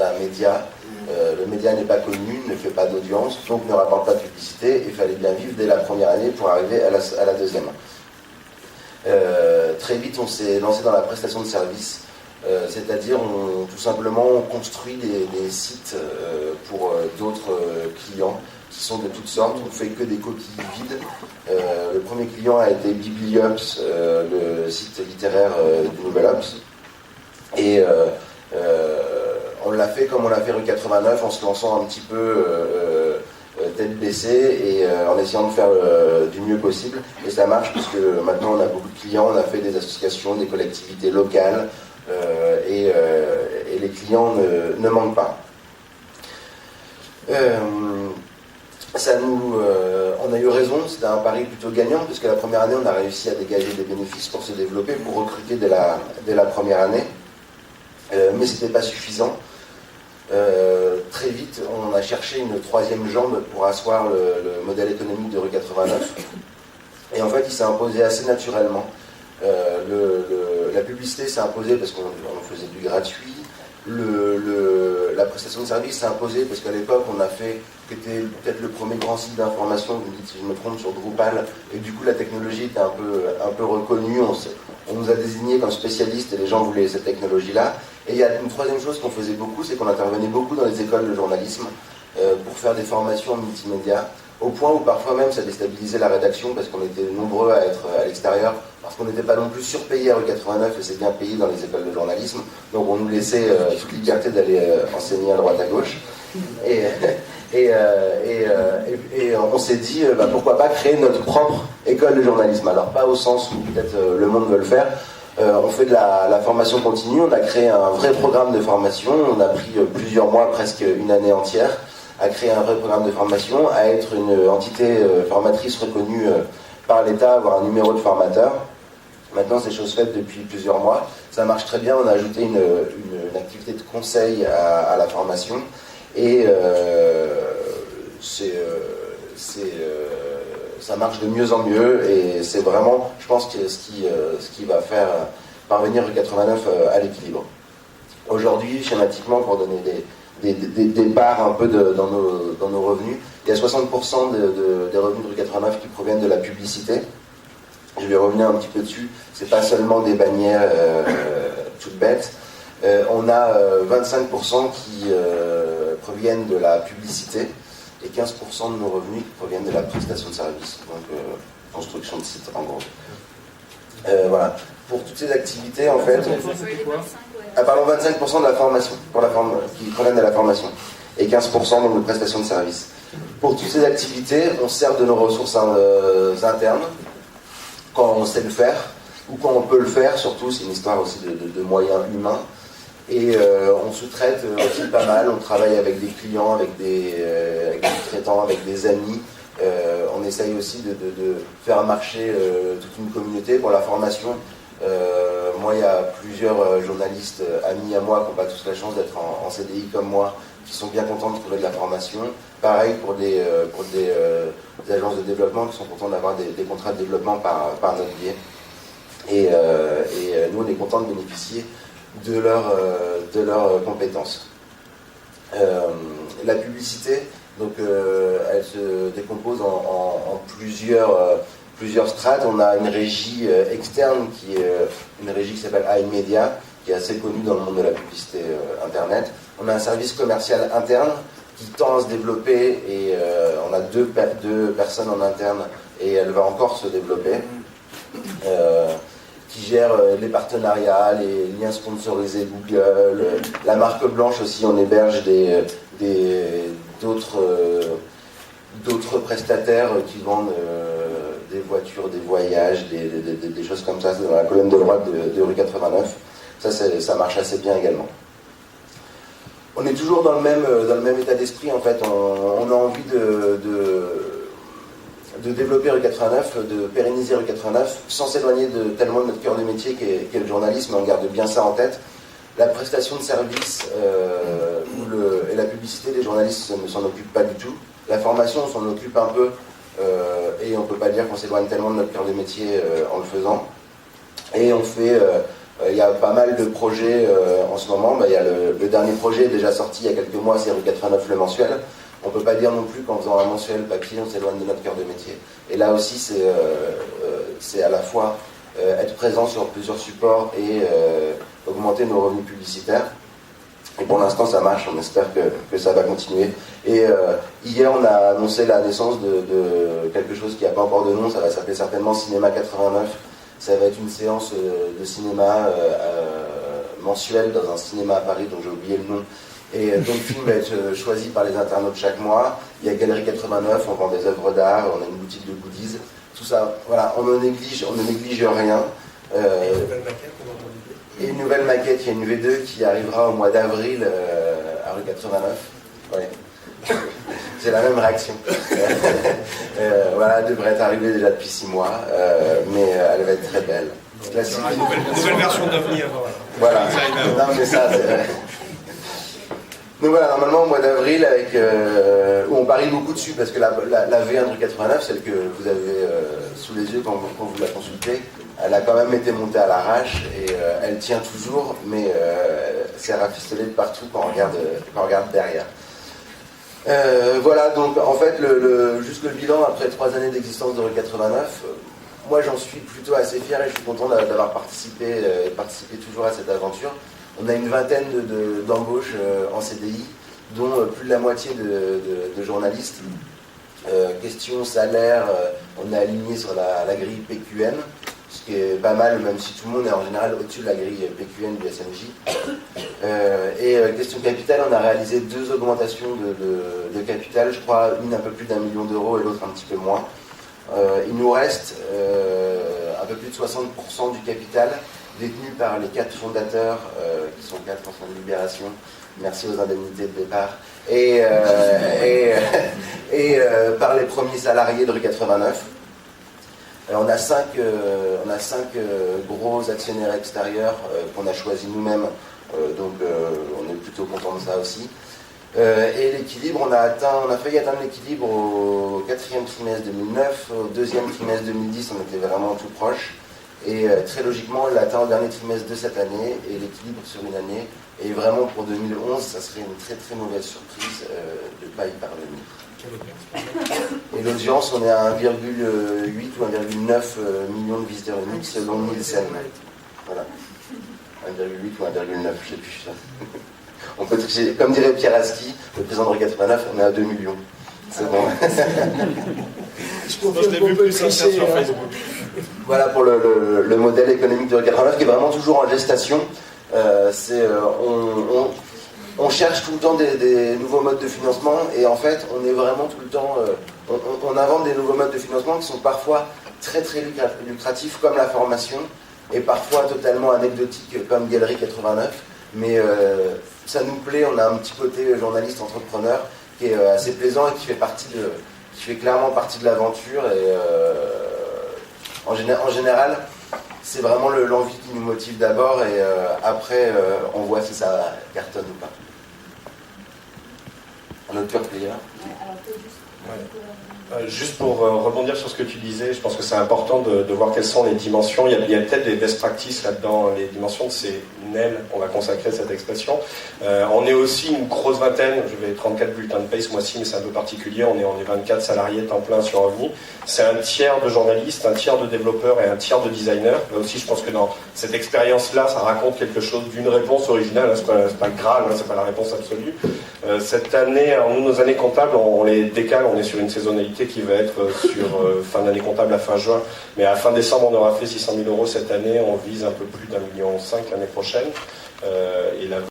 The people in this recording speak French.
d'un média. Le média n'est pas connu, ne fait pas d'audience, donc ne rapporte pas de publicité. Il fallait bien vivre dès la première année pour arriver à la deuxième. Très vite, on s'est lancé dans la prestation de services, c'est-à-dire tout simplement on construit des sites pour d'autres clients qui sont de toutes sortes. On ne fait que des coquilles vides. Le premier client a été Bibliops, le site littéraire du Nouvel Obs. Et on l'a fait comme on l'a fait rue 89, en se lançant un petit peu tête baissée et en essayant de faire du mieux possible. Et ça marche puisque maintenant on a beaucoup de clients, on a fait des associations, des collectivités locales et les clients ne manquent pas. On a eu raison, c'était un pari plutôt gagnant, puisque la première année, on a réussi à dégager des bénéfices pour se développer, pour recruter dès la première année. Mais ce n'était pas suffisant. Très vite, on a cherché une troisième jambe pour asseoir le modèle économique de rue 89. Et en fait, il s'est imposé assez naturellement. La publicité s'est imposée parce qu'on faisait du gratuit. La prestation de service s'est imposée parce qu'à l'époque on a fait, qui était peut-être le premier grand site d'information, vous me dites si je me trompe, sur Drupal, et du coup la technologie était un peu reconnue, on nous a désignés comme spécialistes et les gens voulaient cette technologie-là. Et il y a une troisième chose qu'on faisait beaucoup, c'est qu'on intervenait beaucoup dans les écoles de journalisme pour faire des formations en multimédia, au point où parfois même ça déstabilisait la rédaction parce qu'on était nombreux à être à l'extérieur, parce qu'on n'était pas non plus surpayé à rue 89 et c'est bien payé dans les écoles de journalisme, donc on nous laissait toute liberté d'aller enseigner à droite à gauche. Et on s'est dit pourquoi pas créer notre propre école de journalisme. Alors pas au sens où peut-être le monde veut le faire. On fait de la formation continue, on a créé un vrai programme de formation, on a pris plusieurs mois, presque une année entière, à créer un vrai programme de formation, à être une entité formatrice reconnue par l'État, avoir un numéro de formateur. Maintenant, c'est chose faite depuis plusieurs mois. Ça marche très bien, on a ajouté une activité de conseil à la formation. Et ça marche de mieux en mieux. Et c'est vraiment, je pense, ce qui va faire parvenir rue 89 à l'équilibre. Aujourd'hui, schématiquement, pour donner des parts un peu dans nos revenus, il y a 60% des revenus de rue 89 qui proviennent de la publicité. Je vais revenir un petit peu dessus. C'est pas seulement des bannières toutes bêtes. On a 25% qui proviennent de la publicité et 15% de nos revenus qui proviennent de la prestation de services, donc construction de sites en gros. Voilà. Pour toutes ces activités, en fait, pardon, 25% de la formation, qui proviennent de la formation, et 15% donc de prestations de services. Pour toutes ces activités, on sert de nos ressources internes, quand on sait le faire, ou quand on peut le faire, surtout, c'est une histoire aussi de moyens humains. Et on sous-traite aussi pas mal, on travaille avec des clients, avec des traitants, avec des amis. On essaye aussi de faire marcher toute une communauté pour la formation. Moi, il y a plusieurs journalistes amis à moi qui n'ont pas tous la chance d'être en CDI comme moi, qui sont bien contents de trouver de la formation. Pareil pour des agences de développement qui sont contents d'avoir des contrats de développement par notre biais. Et nous, on est contents de bénéficier de leurs compétences. La publicité, donc, elle se décompose en plusieurs strates. On a une régie externe qui est une régie qui s'appelle iMedia, qui est assez connue dans le monde de la publicité internet. On a un service commercial interne qui tend à se développer et on a deux personnes en interne et elle va encore se développer. Qui gère les partenariats, les liens sponsorisés Google, la marque blanche aussi, on héberge d'autres prestataires qui vendent des voitures, des voyages, des choses comme ça, c'est dans la colonne de droite de rue 89. Ça marche assez bien également. On est toujours dans le même état d'esprit en fait, on a envie de développer rue 89, de pérenniser rue 89, sans s'éloigner tellement de notre cœur de métier qui est le journalisme, on garde bien ça en tête. La prestation de service et la publicité, les journalistes ne s'en occupent pas du tout. La formation, on s'en occupe un peu, et on ne peut pas dire qu'on s'éloigne tellement de notre cœur de métier en le faisant. Et on fait Il y a pas mal de projets en ce moment. Il y a le dernier projet déjà sorti il y a quelques mois, c'est rue 89, le mensuel. On ne peut pas dire non plus qu'en faisant un mensuel papier, on s'éloigne de notre cœur de métier. Et là aussi, c'est à la fois être présent sur plusieurs supports et augmenter nos revenus publicitaires. Et pour l'instant, ça marche, on espère que ça va continuer. Et hier, on a annoncé la naissance de quelque chose qui n'a pas encore de nom, ça va s'appeler certainement Cinéma 89. Ça va être une séance de cinéma mensuelle dans un cinéma à Paris dont j'ai oublié le nom. Et donc le film va être choisi par les internautes chaque mois. Il y a Galerie 89, on vend des œuvres d'art, on a une boutique de goodies. Tout ça, voilà, on ne néglige rien. Et une nouvelle maquette, il y a une V2 qui arrivera au mois d'avril à rue 89. Ouais. C'est la même réaction. Voilà, elle devrait être arrivée déjà depuis 6 mois, mais elle va être très belle. Classique. Une nouvelle version d'avenir. Voilà. Non, mais ça, c'est... Donc voilà, normalement au mois d'avril, où on parie beaucoup dessus, parce que la V1 de rue 89, celle que vous avez sous les yeux quand vous la consultez, elle a quand même été montée à l'arrache et elle tient toujours, mais c'est rafistolé de partout quand on regarde derrière. Voilà, donc en fait, juste le bilan après 3 années d'existence de rue 89, moi j'en suis plutôt assez fier et je suis content d'avoir participé et participer toujours à cette aventure. On a une vingtaine d'embauches en CDI, dont plus de la moitié de journalistes. Question salaire, on est aligné sur la grille PQN, ce qui est pas mal, même si tout le monde est en général au-dessus de la grille PQN du SNJ. Et question capital, on a réalisé 2 augmentations de capital, je crois une un peu plus d'1 million d'euros et l'autre un petit peu moins. Il nous reste un peu plus de 60% du capital détenu par les 4 fondateurs, qui sont 4 anciens de Libération, merci aux indemnités de départ, et par les premiers salariés de rue 89. On a 5 gros actionnaires extérieurs qu'on a choisis nous-mêmes, donc on est plutôt content de ça aussi. Et l'équilibre, on a failli atteindre l'équilibre au 4e trimestre 2009, au 2e trimestre 2010, on était vraiment tout proche. Et très logiquement, on l'a atteint au dernier trimestre de cette année, et l'équilibre sur une année. Et vraiment, pour 2011, ça serait une très très mauvaise surprise de ne pas y parvenir. Et l'audience, on est à 1,8 ou 1,9 million de visiteurs uniques selon Nielsen. Voilà. 1,8 ou 1,9, je ne sais plus. On peut tricher. Comme dirait Pierre Aski, le président de rue 89, on est à 2 millions. C'est bon. Je l'ai vu plus sincère sur Facebook. Voilà pour le modèle économique de rue 89 qui est vraiment toujours en gestation. On cherche tout le temps des nouveaux modes de financement et en fait on est vraiment tout le temps on invente des nouveaux modes de financement qui sont parfois très très lucratifs comme la formation et parfois totalement anecdotiques comme Galerie 89, mais ça nous plaît, on a un petit côté journaliste entrepreneur qui est assez plaisant et qui fait clairement partie de l'aventure et en général c'est vraiment l'envie qui nous motive d'abord et après on voit si ça cartonne ou pas. Un autre pure player. Juste pour rebondir sur ce que tu disais, je pense que c'est important de voir quelles sont les dimensions. Il y a peut-être des best practices là-dedans, les dimensions de ces NEL, on va consacrer cette expression. On est aussi une grosse vingtaine, je vais 34 bulletins de paye ce mois-ci, mais c'est un peu particulier, on est 24 salariés temps plein sur OVNI. C'est un tiers de journalistes, un tiers de développeurs et un tiers de designers. Là aussi, je pense que dans cette expérience-là, ça raconte quelque chose d'une réponse originale, c'est pas Graal, c'est pas la réponse absolue. Cette année, alors nous, nos années comptables, on les décale, on est sur une saisonnalité qui va être sur fin d'année comptable à fin juin, mais à fin décembre, on aura fait 600 000 € cette année, on vise un peu plus d'1,5 million l'année prochaine, et la